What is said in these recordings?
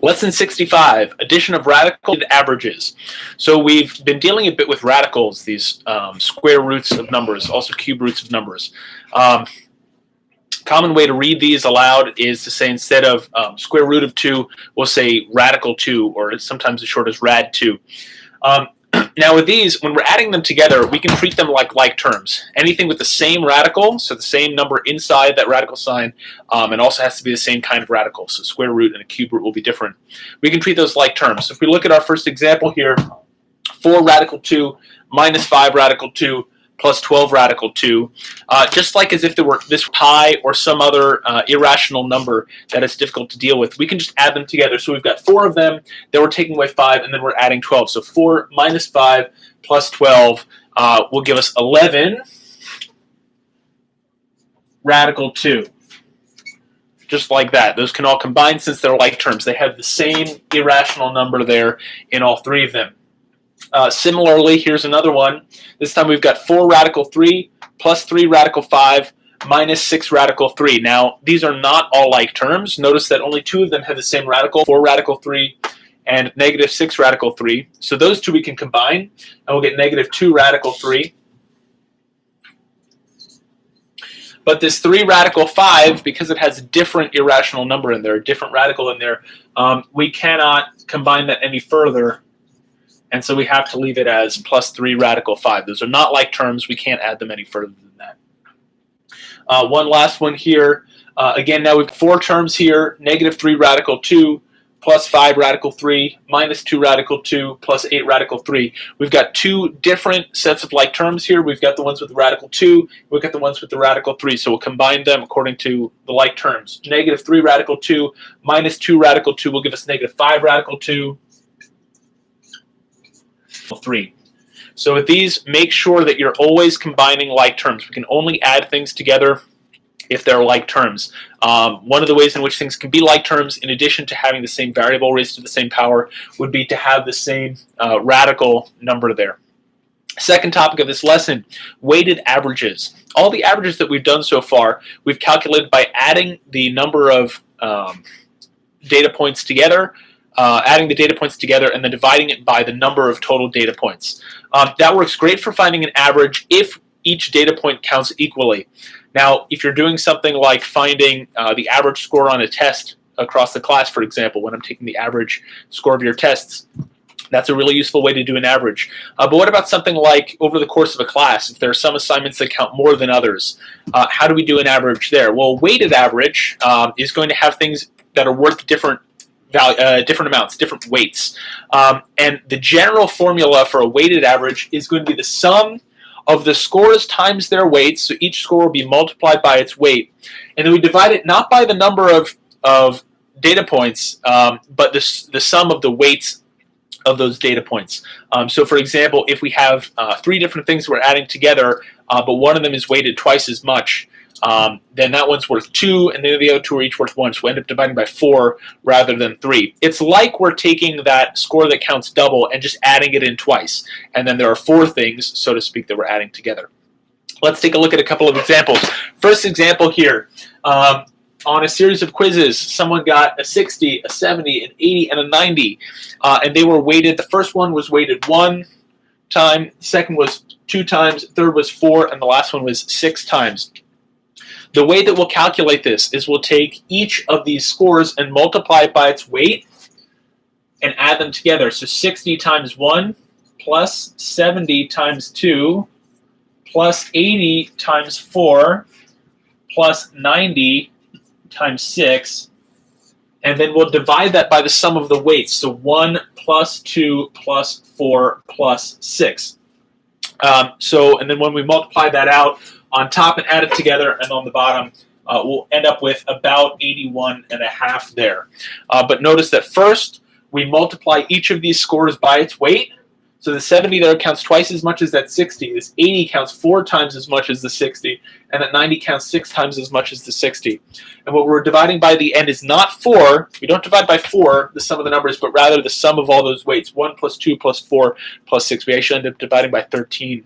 Lesson 65, addition of radical averages. So we've been dealing a bit with radicals, these square roots of numbers, also cube roots of numbers. Common way to read these aloud is to say instead of square root of 2, we'll say radical 2, or sometimes as short as rad 2. Now with these, when we're adding them together, we can treat them like terms. Anything with the same radical, so the same number inside that radical sign, and also has to be the same kind of radical. So square root and a cube root will be different. We can treat those like terms. So if we look at our first example here, 4 radical 2 minus 5 radical 2 plus 12 radical 2, just like as if there were this pi or some other irrational number that is difficult to deal with, we can just add them together. So we've got 4 of them, then we're taking away 5, and then we're adding 12. So 4 minus 5 plus 12 will give us 11 radical 2. Just like that. Those can all combine since they're like terms. They have the same irrational number there in all 3 of them. Similarly, here's another one. This time we've got 4 radical 3 plus 3 radical 5 minus 6 radical 3. Now, these are not all like terms. Notice that only 2 of them have the same radical, 4 radical 3 and negative 6 radical 3. So those 2 we can combine, and we'll get negative 2 radical 3. But this 3 radical 5, because it has a different irrational number in there, a different radical in there, we cannot combine that any further. And so we have to leave it as plus 3 radical 5. Those are not like terms. We can't add them any further than that. One last one here. Again, now we've 4 terms here. Negative 3 radical 2 plus 5 radical 3 minus 2 radical 2 plus 8 radical 3. We've got 2 different sets of like terms here. We've got the ones with the radical 2. We've got the ones with the radical 3. So we'll combine them according to the like terms. Negative 3 radical 2 minus 2 radical 2 will give us negative 5 radical 2. 3. So with these, make sure that you're always combining like terms. We can only add things together if they're like terms. One of the ways in which things can be like terms, in addition to having the same variable raised to the same power, would be to have the same radical number there. Second topic of this lesson, weighted averages. All the averages that we've done so far, we've calculated by adding the number of data points together, adding the data points together and then dividing it by the number of total data points. That works great for finding an average if each data point counts equally. Now, if you're doing something like finding the average score on a test across the class, for example, when I'm taking the average score of your tests, that's a really useful way to do an average. But what about something like over the course of a class, if there are some assignments that count more than others? How do we do an average there? Well, weighted average is going to have things that are worth different amounts, different weights. And the general formula for a weighted average is going to be the sum of the scores times their weights. So each score will be multiplied by its weight. And then we divide it not by the number of data points, but the sum of the weights of those data points. So for example, if we have 3 different things we're adding together, but one of them is weighted twice as much, then that one's worth 2, and then the other 2 are each worth 1. So we end up dividing by 4 rather than 3. It's like we're taking that score that counts double and just adding it in twice. And then there are 4 things, so to speak, that we're adding together. Let's take a look at a couple of examples. First example here. On a series of quizzes, someone got a 60, a 70, an 80, and a 90. And they were weighted. The first one was weighted 1 time, the second was 2 times, third was 4, and the last one was 6 times. The way that we'll calculate this is we'll take each of these scores and multiply it by its weight and add them together. So 60 times 1 plus 70 times 2 plus 80 times 4 plus 90 times 6. And then we'll divide that by the sum of the weights. So 1 plus 2 plus 4 plus 6. And then when we multiply that out on top and add it together, and on the bottom, we'll end up with about 81.5 there. But notice that first, we multiply each of these scores by its weight. So the 70 there counts twice as much as that 60. This 80 counts 4 times as much as the 60. And that 90 counts 6 times as much as the 60. And what we're dividing by the end is not 4. We don't divide by 4, the sum of the numbers, but rather the sum of all those weights. 1 plus 2 plus 4 plus 6. We actually end up dividing by 13,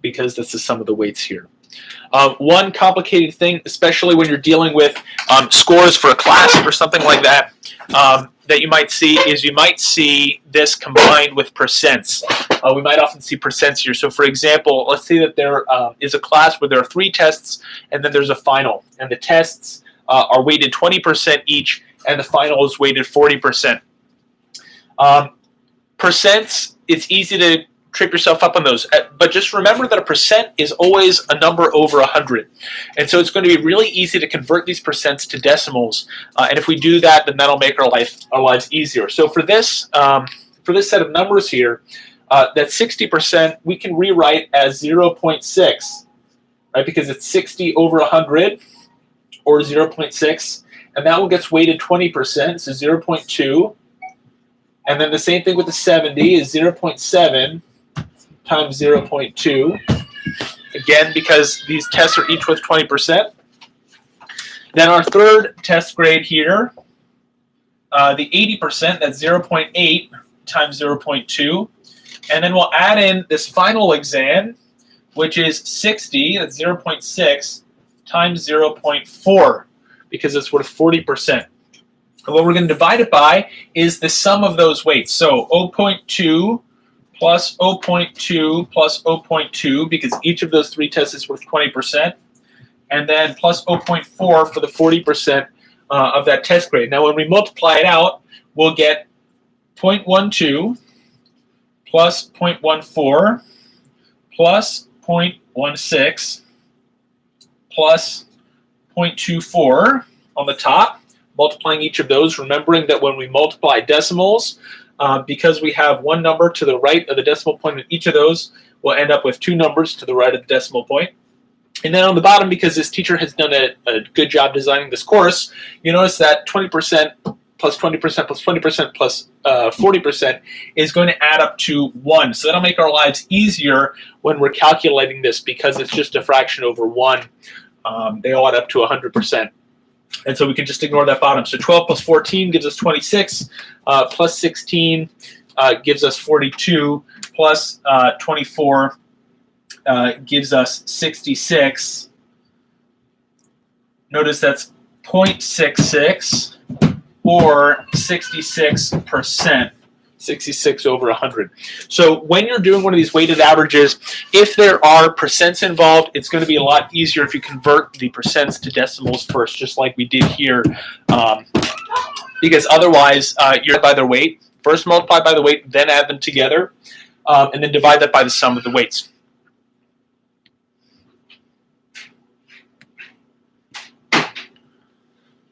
because that's the sum of the weights here. One complicated thing, especially when you're dealing with scores for a class or something like that, that you might see is you might see this combined with percents. We might often see percents here. So for example, let's say that there is a class where there are 3 tests and then there's a final. And the tests are weighted 20% each and the final is weighted 40%. Percents, it's easy to trip yourself up on those. But just remember that a percent is always a number over 100. And so it's going to be really easy to convert these percents to decimals. And if we do that, then that'll make our lives easier. So for this set of numbers here, that 60% we can rewrite as 0.6, right? Because it's 60 over 100, or 0.6. And that one gets weighted 20%, so 0.2. And then the same thing with the 70 is 0.7 times 0.2. Again, because these tests are each with 20%. Then our third test grade here, the 80%, that's 0.8 times 0.2. And then we'll add in this final exam, which is 60, that's 0.6 times 0.4, because it's worth 40%. And what we're going to divide it by is the sum of those weights. So 0.2 plus 0.2 plus 0.2, because each of those 3 tests is worth 20%. And then plus 0.4 for the 40% of that test grade. Now when we multiply it out, we'll get 0.12 plus 0.14 plus 0.16 plus 0.24 on the top, multiplying each of those, remembering that when we multiply decimals, because we have one number to the right of the decimal point in each of those, we'll end up with 2 numbers to the right of the decimal point. And then on the bottom, because this teacher has done a good job designing this course, you notice that 20% plus 20% plus 20% plus 40% is going to add up to 1. So that'll make our lives easier when we're calculating this, because it's just a fraction over 1. They all add up to 100%. And so we can just ignore that bottom. So 12 plus 14 gives us 26, plus 16 gives us 42, plus 24 gives us 66. Notice that's 0.66 or 66%. 66 over 100. So when you're doing one of these weighted averages, if there are percents involved, it's going to be a lot easier if you convert the percents to decimals first, just like we did here, because otherwise you're by their weight. First multiply by the weight, then add them together, and then divide that by the sum of the weights.